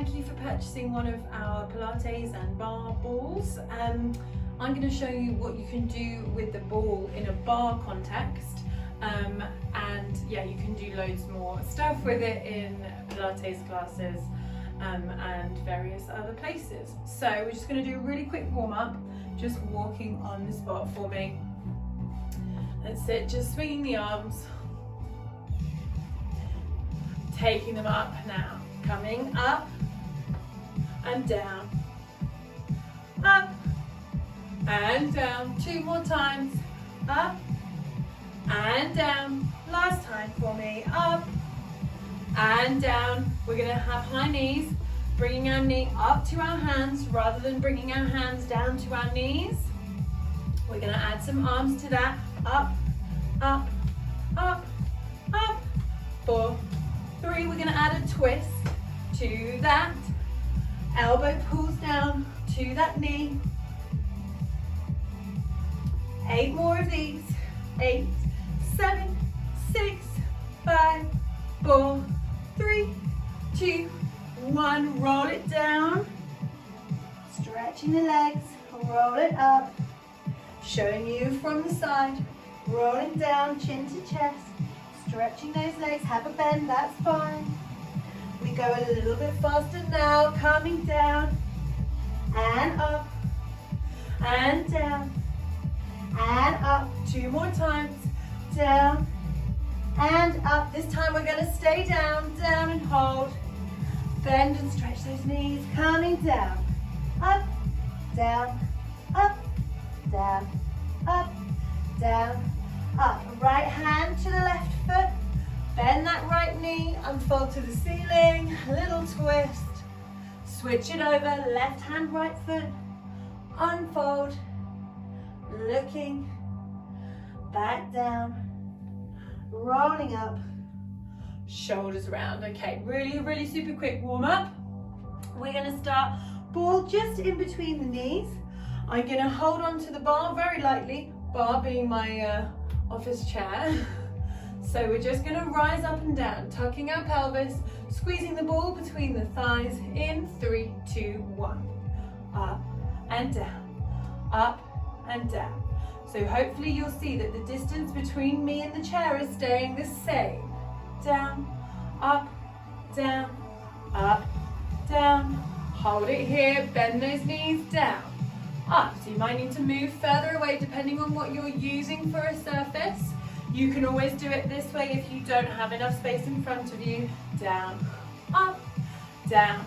thank you for purchasing one of our Pilates and bar balls. I'm going to show you what you can do with the ball in a bar context, and yeah, you can do loads more stuff with it in Pilates classes and various other places. So we're just going to do a really quick warm up, just walking on the spot for me. That's it, just swinging the arms, taking them up now, coming up and down, up and down, 2 more times, up and down, last time for me, up and down. We're going to have high knees, bringing our knee up to our hands rather than bringing our hands down to our knees. We're going to add some arms to that, up, up, up, up, 4, 3, we're going to add a twist to that, elbow pulls down to that knee, 8 more of these, 8, 7, 6, 5, 4, 3, 2, 1, roll it down, stretching the legs, roll it up, showing you from the side, rolling down, chin to chest, stretching those legs, have a bend, that's fine. We go a little bit faster now, coming down, and up, and down, and up, 2 more times, down, and up. This time we're going to stay down, down and hold, bend and stretch those knees, coming down, up, down, up, down, up, down, up. Right hand to the left foot, bend that right knee, unfold to the ceiling, little twist, switch it over, left hand, right foot, unfold, looking, back down, rolling up, shoulders around. Okay, really super quick warm up. We're going to start ball just in between the knees. I'm going to hold on to the bar very lightly, bar being my office chair. So we're just going to rise up and down, tucking our pelvis, squeezing the ball between the thighs in 3, 2, 1. Up and down, up and down. So hopefully you'll see that the distance between me and the chair is staying the same. Down, up, down, up, down. Hold it here, bend those knees down, up. So you might need to move further away depending on what you're using for a surface. You can always do it this way if you don't have enough space in front of you. Down, up, down,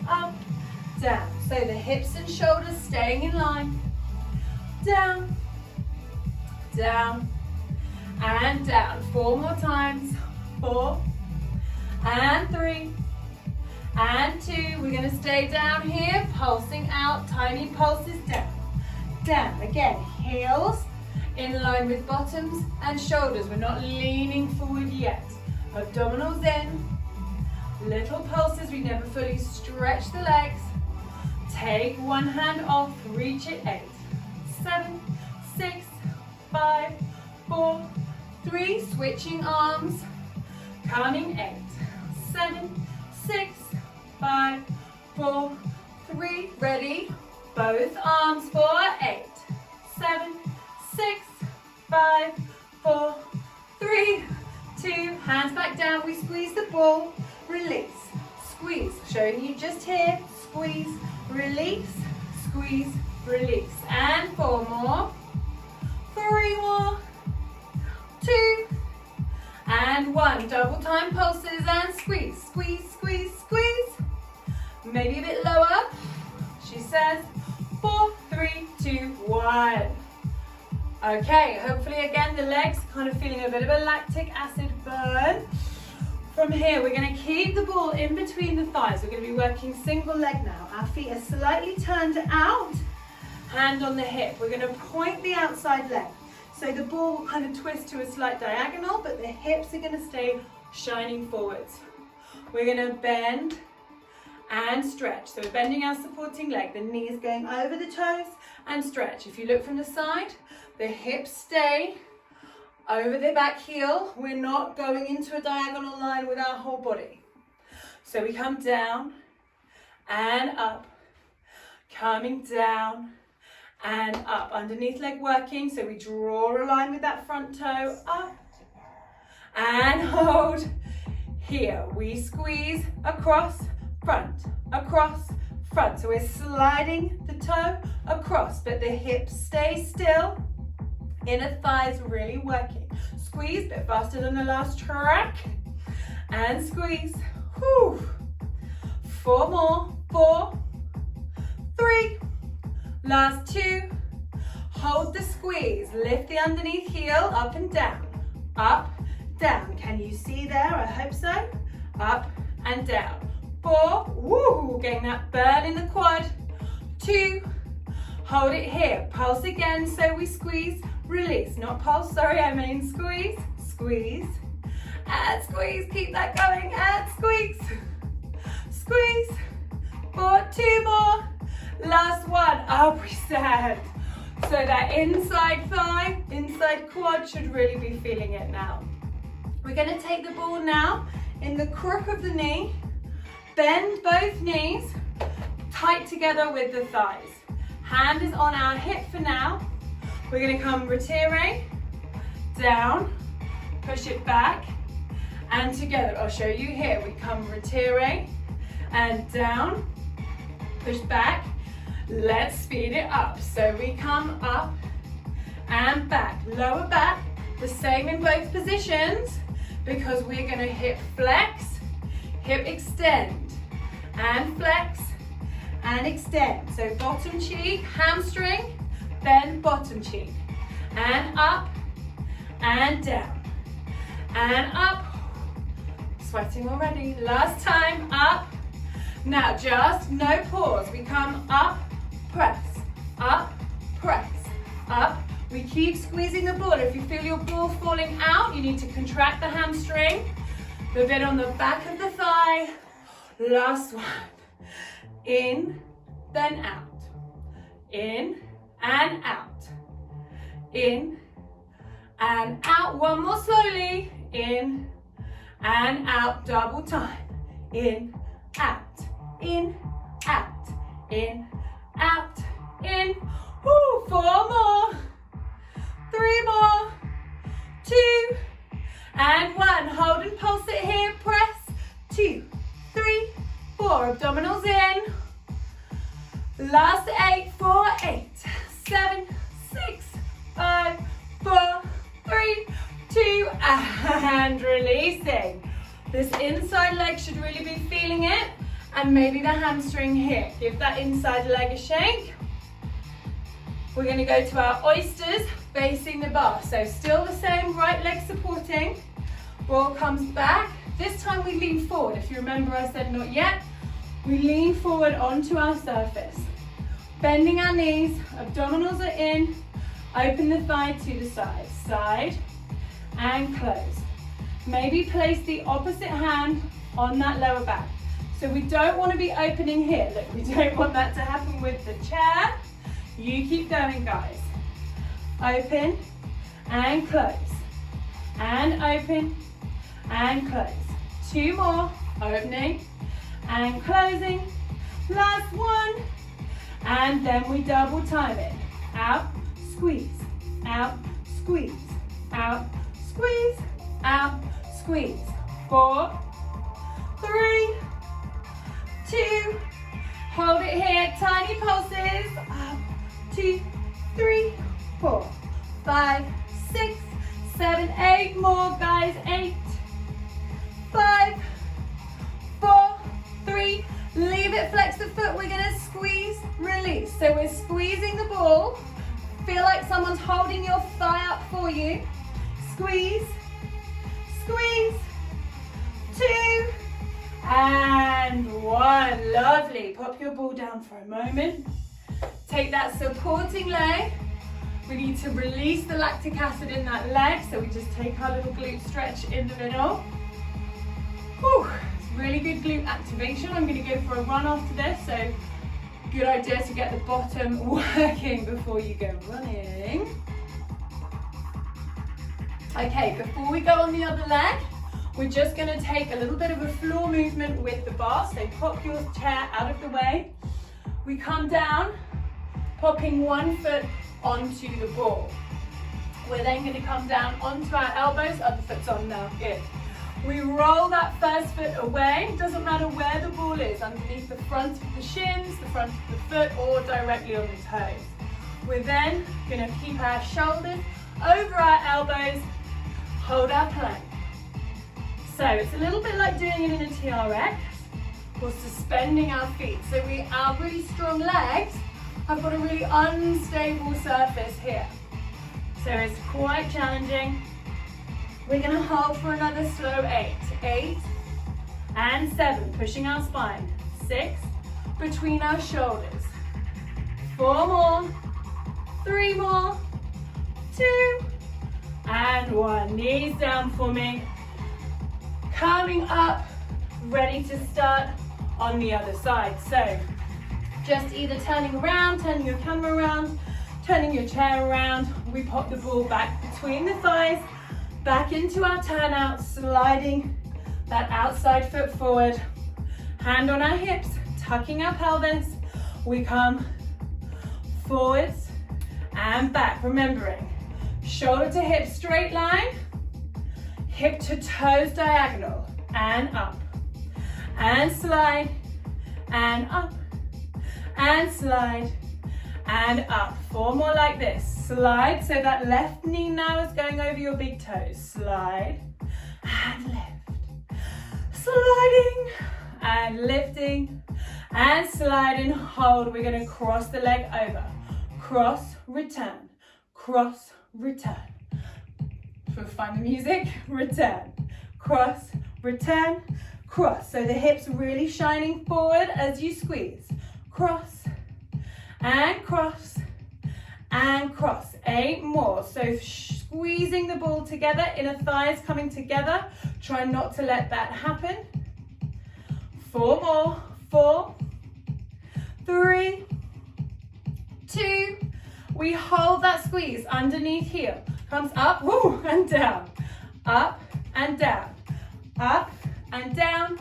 up, down. So the hips and shoulders staying in line. Down, down, and down. 4 more times. 4, and 3, and 2. We're going to stay down here, pulsing out, tiny pulses down. Down. Again, heels in line with bottoms and shoulders. We're not leaning forward yet. Abdominals in. Little pulses. We never fully stretch the legs. Take one hand off. Reach it. 8, 7, 6, 5, 4, 3. Switching arms. Coming. 8, 7, 6, 5, 4, 3. Ready? Both arms for 8, 7, 6, 5, 4, 3, 2. Hands back down. We squeeze the ball. Release. Squeeze. Showing you just here. Squeeze. Release. Squeeze. Release. And 4 more. 3 more. 2. And 1. Double time pulses and squeeze. Squeeze, squeeze, squeeze. Maybe a bit lower. She says 4, 3, 2, 1. Okay, hopefully again the legs kind of feeling a bit of a lactic acid burn. From here we're going to keep the ball in between the thighs. We're going to be working single leg now. Our feet are slightly turned out, hand on the hip. We're going to point the outside leg. So the ball will kind of twist to a slight diagonal, but the hips are going to stay shining forwards. We're going to bend and stretch. So we're bending our supporting leg, the knees going over the toes and stretch. If you look from the side, the hips stay over the back heel. We're not going into a diagonal line with our whole body. So we come down, and up. Coming down and up. Underneath leg working, so we draw a line with that front toe, up and hold. Here, we squeeze across, front, across, front. So we're sliding the toe across, but the hips stay still. Inner thighs really working. Squeeze, a bit faster than the last track. And squeeze. Whew. 4 more. 4, 3, last 2. Hold the squeeze. Lift the underneath heel up and down. Up, down. Can you see there? I hope so. Up and down. 4, woo, getting that burn in the quad. 2, hold it here. Pulse again, so we squeeze, release. Not pulse, sorry, I mean squeeze, squeeze, and squeeze. Keep that going, and squeeze, squeeze. 4, 2 more. Last one, up we stand. So that inside thigh, inside quad should really be feeling it now. We're gonna take the ball now in the crook of the knee, bend both knees, tight together with the thighs. Hand is on our hip for now. We're gonna come retiré, down, push it back, and together. I'll show you here. We come retiré, and down, push back. Let's speed it up. So we come up and back, lower back, the same in both positions, because we're gonna hip flex, hip extend, and flex, and extend. So bottom cheek, hamstring, bend bottom cheek, and up, and down, and up. Sweating already. Last time, up. Now just no pause. We come up, press, up, press, up. We keep squeezing the ball. If you feel your ball falling out, you need to contract the hamstring. The bit on the back of the thigh. Last one. In, then out. In and out. In and out. One more slowly. In and out. Double time. In, out. In, out. In, out. In. Woo, 4 more. 3 more. 2 and 1. Hold and pulse it here. Press. 2, 3, 4. Abdominals in. Last 8. 4, 8, 7, 6, 5, 4, 3, 2, and releasing. This inside leg should really be feeling it, and maybe the hamstring here. Give that inside leg a shake. We're going to go to our oysters facing the bar. So still the same, right leg supporting. Ball comes back. This time we lean forward. If you remember, I said not yet. We lean forward onto our surface. Bending our knees, abdominals are in. Open the thigh to the side. Side and close. Maybe place the opposite hand on that lower back. So we don't want to be opening here. Look, we don't want that to happen with the chair. You keep going, guys. Open and close. And open and close. 2 more. Opening and closing. Last one. And then we double time it. Out, squeeze, out, squeeze, out, squeeze, out, squeeze. 4, 3, 2, hold it here, tiny pulses. Up, 2, 3, 4, 5, 6, 7, 8 more, guys. 8, 5, 4, 3, leave it, flex the foot. We're gonna squeeze, release. So we're squeezing the ball. Feel like someone's holding your thigh up for you. Squeeze, squeeze, 2, and 1. Lovely. Pop your ball down for a moment. Take that supporting leg. We need to release the lactic acid in that leg, so we just take our little glute stretch in the middle. Whew. Really good glute activation. I'm going to go for a run after this, so good idea to get the bottom working before you go running. Okay, before we go on the other leg, We're just gonna take a little bit of a floor movement with the bar, so pop your chair out of the way. We come down, popping one foot onto the ball. We're then gonna come down onto our elbows, other foot's on now, good. We roll that first foot away, doesn't matter where the ball is, underneath the front of the shins, the front of the foot, or directly on the toes. We're then gonna keep our shoulders over our elbows, hold our plank. So it's a little bit like doing it in a TRX, or suspending our feet. So our really strong legs have got a really unstable surface here. So it's quite challenging. We're gonna hold for another slow 8. 8 and 7, pushing our spine. 6, between our shoulders. 4 more, 3 more, 2, and 1. Knees down for me. Coming up, ready to start on the other side. So just either turning around, turning your camera around, turning your chair around. We pop the ball back between the thighs, back into our turnout, sliding that outside foot forward. Hand on our hips, tucking our pelvis. We come forwards and back, remembering shoulder to hip straight line, hip to toes diagonal, and up, and slide, and up, and slide, and up. 4 more like this. Slide, so that left knee now is going over your big toes. Slide, and lift. Sliding, and lifting, and slide and hold. We're gonna cross the leg over. Cross, return, cross, return. Find the music, return, cross, return, cross. So the hips really shining forward as you squeeze. Cross, and cross, and cross. 8 more. So squeezing the ball together, inner thighs coming together. Try not to let that happen. 4 more. 4, 3, 2. We hold that squeeze underneath heel. Comes up, woo, and down. Up and down. Up and down.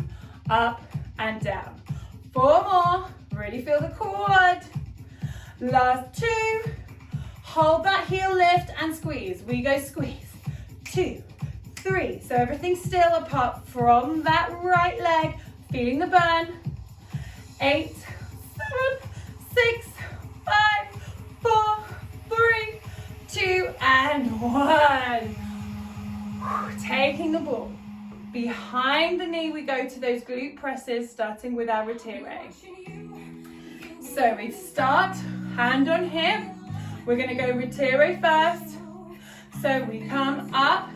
Up and down. 4 more. Really feel the quad. Last 2. Hold that heel lift and squeeze. We go squeeze. 2, 3. So everything's still apart from that right leg. Feeling the burn. 8, 7, 6, 5, 4, 3, 2, and 1. Taking the ball. Behind the knee, we go to those glute presses, starting with our retire. So we start, hand on hip. We're gonna go retire first. So we come up,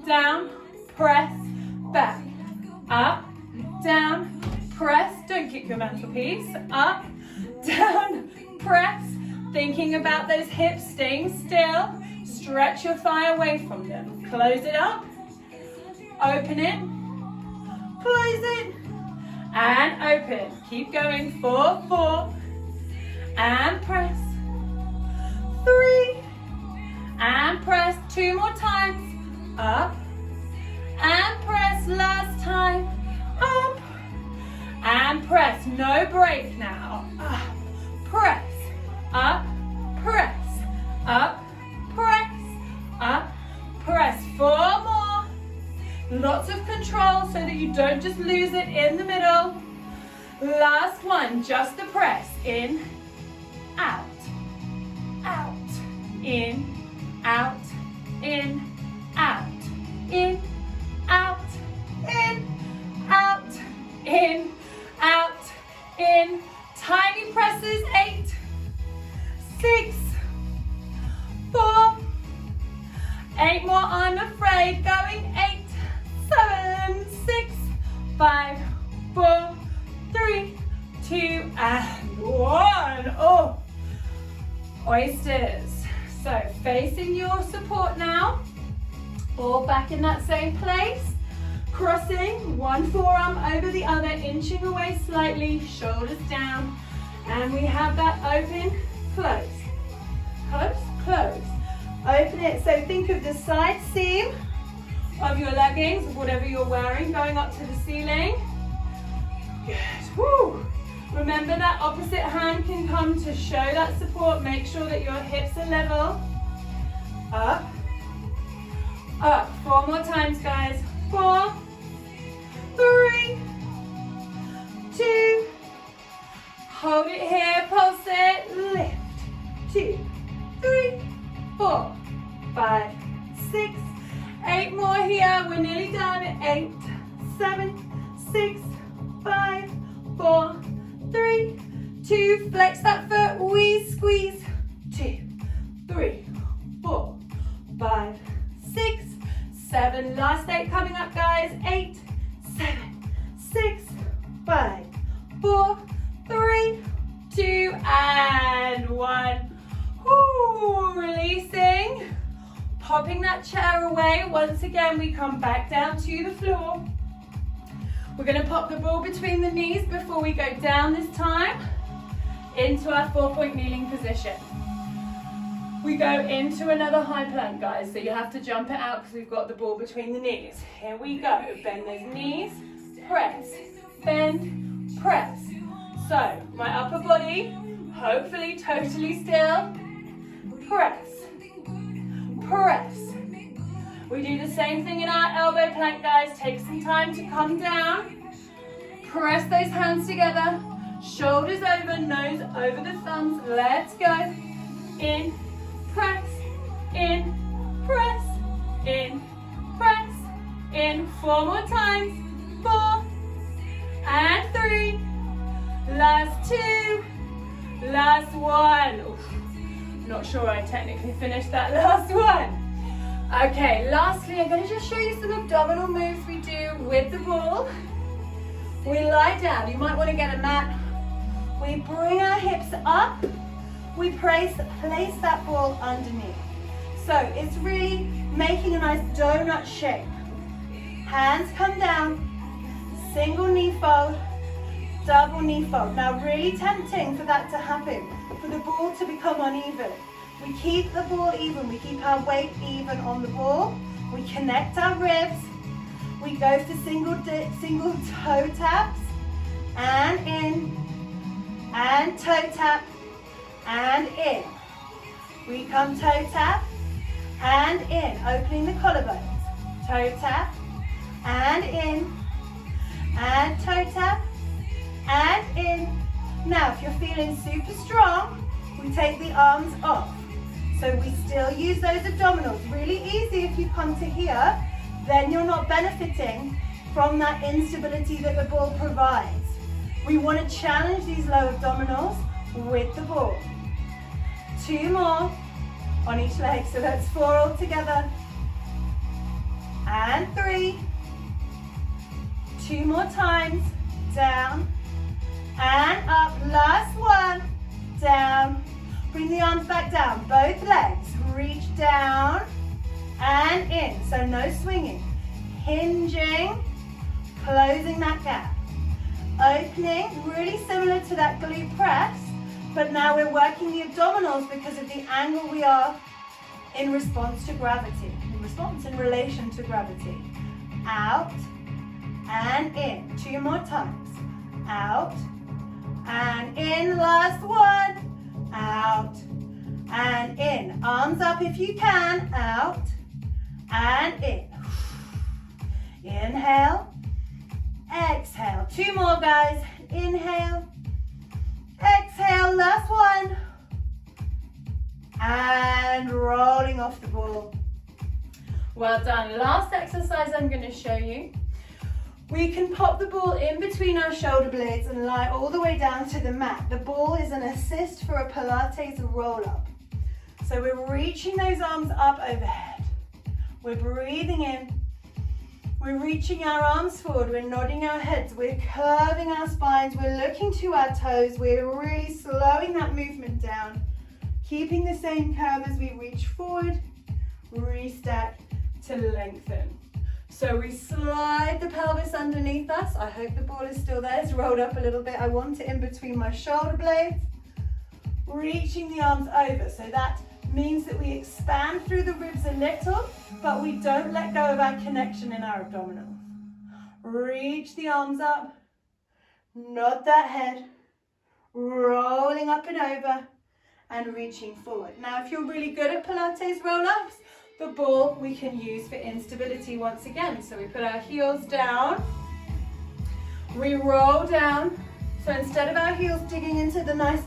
down, press, back. Up, down, press. Don't kick your mantelpiece. Up, down, press. Thinking about those hips, staying still. Stretch your thigh away from them. Close it up. Open it. Close it. And open. Keep going. 4, 4. And press. 3. And press. 2 more times. Up. And press. Last time. Up. And press. No break now. Up. Press. Up. Press. Up. Press. Up. Press. 4 more. Lots of control so that you don't just lose it in the middle. Last one, just the press. In, out, out, in, out, in, out, in, out, in, out, in, out, in. Tiny presses, 8, 6, 4, 8 more, I'm afraid, going 8, 7, 6, 5, 4, 3, 2, and 1. Oh, oysters. So facing your support now, all back in that same place. Crossing one forearm over the other, inching away slightly, shoulders down, and we have that open, close, close, close. Open it, so think of the side seam of your leggings, whatever you're wearing, going up to the ceiling. Good. Woo. Remember that opposite hand can come to show that support. Make sure that your hips are level. Up. Up. 4 more times, guys. 4, 3, 2. Hold it here, pulse it, lift. 2, 3, 4, 5, 6, 8 more here. We're nearly done. 8, 7, 6, 5, 4, 3, 2. Flex that foot. We squeeze. 2, 3, 4, 5, 6, 7. Last 8 coming up, guys. 8, 7, 6, 5, 4, 3, 2, and 1. Woo, releasing. Popping that chair away. Once again, we come back down to the floor. We're going to pop the ball between the knees before we go down this time into our 4-point kneeling position. We go into another high plank, guys, so you have to jump it out because we've got the ball between the knees. Here we go. Bend those knees, press, bend, press. So, my upper body, hopefully totally still. Press, press. We do the same thing in our elbow plank, guys. Take some time to come down. Press those hands together. Shoulders over, nose over the thumbs. Let's go. In, press, in, press, in, press, in. 4 more times. 4 and 3. Last 2. Last 1. Oof. Not sure I technically finished that last one. Okay, lastly, I'm going to just show you some abdominal moves we do with the ball. We lie down. You might want to get a mat. We bring our hips up. We place that ball underneath. So it's really making a nice donut shape. Hands come down. Single knee fold. Double knee fold. Now really tempting for that to happen, for the ball to become uneven. We keep the ball even, we keep our weight even on the ball. We connect our ribs. We go for single toe taps, and in, and toe tap, and in. We come toe tap, and in, opening the collarbones. Toe tap, and in, and toe tap, and in. Now, if you're feeling super strong, we take the arms off. So we still use those abdominals. Really easy if you come to here, then you're not benefiting from that instability that the ball provides. We want to challenge these low abdominals with the ball. 2 more on each leg, so that's 4 all together. And 3. 2 more times. Down and up. Last 1. Down. Bring the arms back down, both legs. Reach down and in. So no swinging. Hinging, closing that gap. Opening, really similar to that glute press, but now we're working the abdominals because of the angle we are in response to gravity. In relation to gravity. Out and in. 2 more times. Out and in. Last 1. Out and in. Arms up if you can. Out and in. Inhale. Exhale. 2 more, guys. Inhale. Exhale. Last 1. And rolling off the ball. Well done. Last exercise I'm going to show you. We can pop the ball in between our shoulder blades and lie all the way down to the mat. The ball is an assist for a Pilates roll-up. So we're reaching those arms up overhead. We're breathing in. We're reaching our arms forward. We're nodding our heads. We're curving our spines. We're looking to our toes. We're really slowing that movement down. Keeping the same curve as we reach forward. Restack to lengthen. So we slide the pelvis underneath us. I hope the ball is still there. It's rolled up a little bit. I want it in between my shoulder blades. Reaching the arms over. So that means that we expand through the ribs a little, but we don't let go of our connection in our abdominals. Reach the arms up, nod that head, rolling up and over, and reaching forward. Now, if you're really good at Pilates roll-ups, the ball we can use for instability once again. So we put our heels down, we roll down. So instead of our heels digging into the nice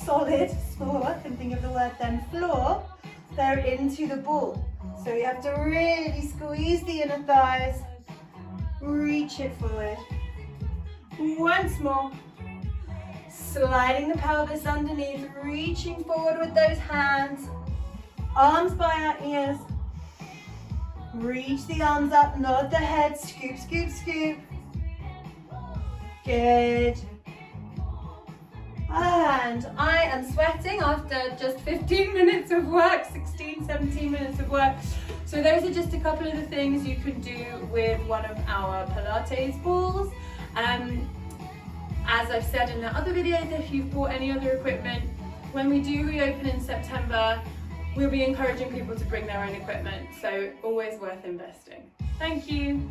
solid floor, I can think of the word then, floor, they're into the ball. So you have to really squeeze the inner thighs, reach it forward. Once more, sliding the pelvis underneath, reaching forward with those hands, arms by our ears, reach the arms up, nod the head, scoop, scoop, scoop. Good. And I am sweating after just 15 minutes of work, 16, 17 minutes of work. So those are just a couple of the things you can do with one of our Pilates balls. As I've said in the other videos, if you've bought any other equipment, when we do reopen in September, we'll be encouraging people to bring their own equipment. So always worth investing. Thank you.